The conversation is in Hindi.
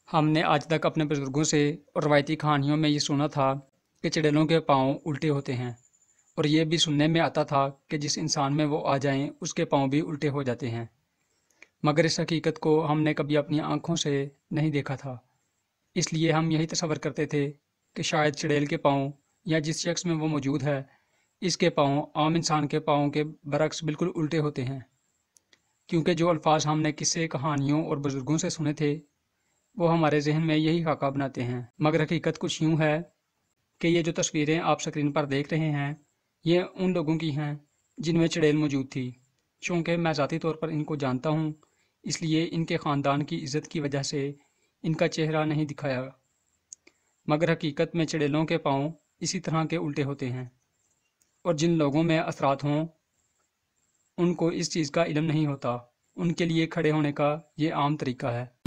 हमने आज तक अपने बुज़ुर्गों से और रवायती कहानियों में ये सुना था कि चुड़ैलों के पाँव उल्टे होते हैं। और ये भी सुनने में आता था कि जिस इंसान में वो आ जाएं उसके पाँव भी उल्टे हो जाते हैं। मगर इस हकीकत को हमने कभी अपनी आँखों से नहीं देखा था। इसलिए हम यही तसव्वुर करते थे कि शायद चुड़ैल के पाँव या जिस शख्स में वो मौजूद है, इसके पाँव आम इंसान के पाँव के बरअक्स बिल्कुल उल्टे होते हैं। क्योंकि जो अल्फाज हमने किस्से, कहानियों और बुज़ुर्गों से सुने थे, वो हमारे ज़हन में यही खाका बनाते हैं। मगर हकीकत कुछ यूँ है कि ये जो तस्वीरें आप स्क्रीन पर देख रहे हैं, ये उन लोगों की हैं जिनमें चुड़ैल मौजूद थी। चूँकि मैं ज़ाती तौर पर इनको जानता हूँ, इसलिए इनके ख़ानदान की इज़्ज़त की वजह से इनका चेहरा नहीं दिखाया। मगर हकीकत में चुड़ैलों के पाँव इसी तरह के उल्टे होते हैं। और जिन लोगों में असरात हों, उनको इस चीज़ का इल्म नहीं होता। उनके लिए खड़े होने का ये आम तरीका है।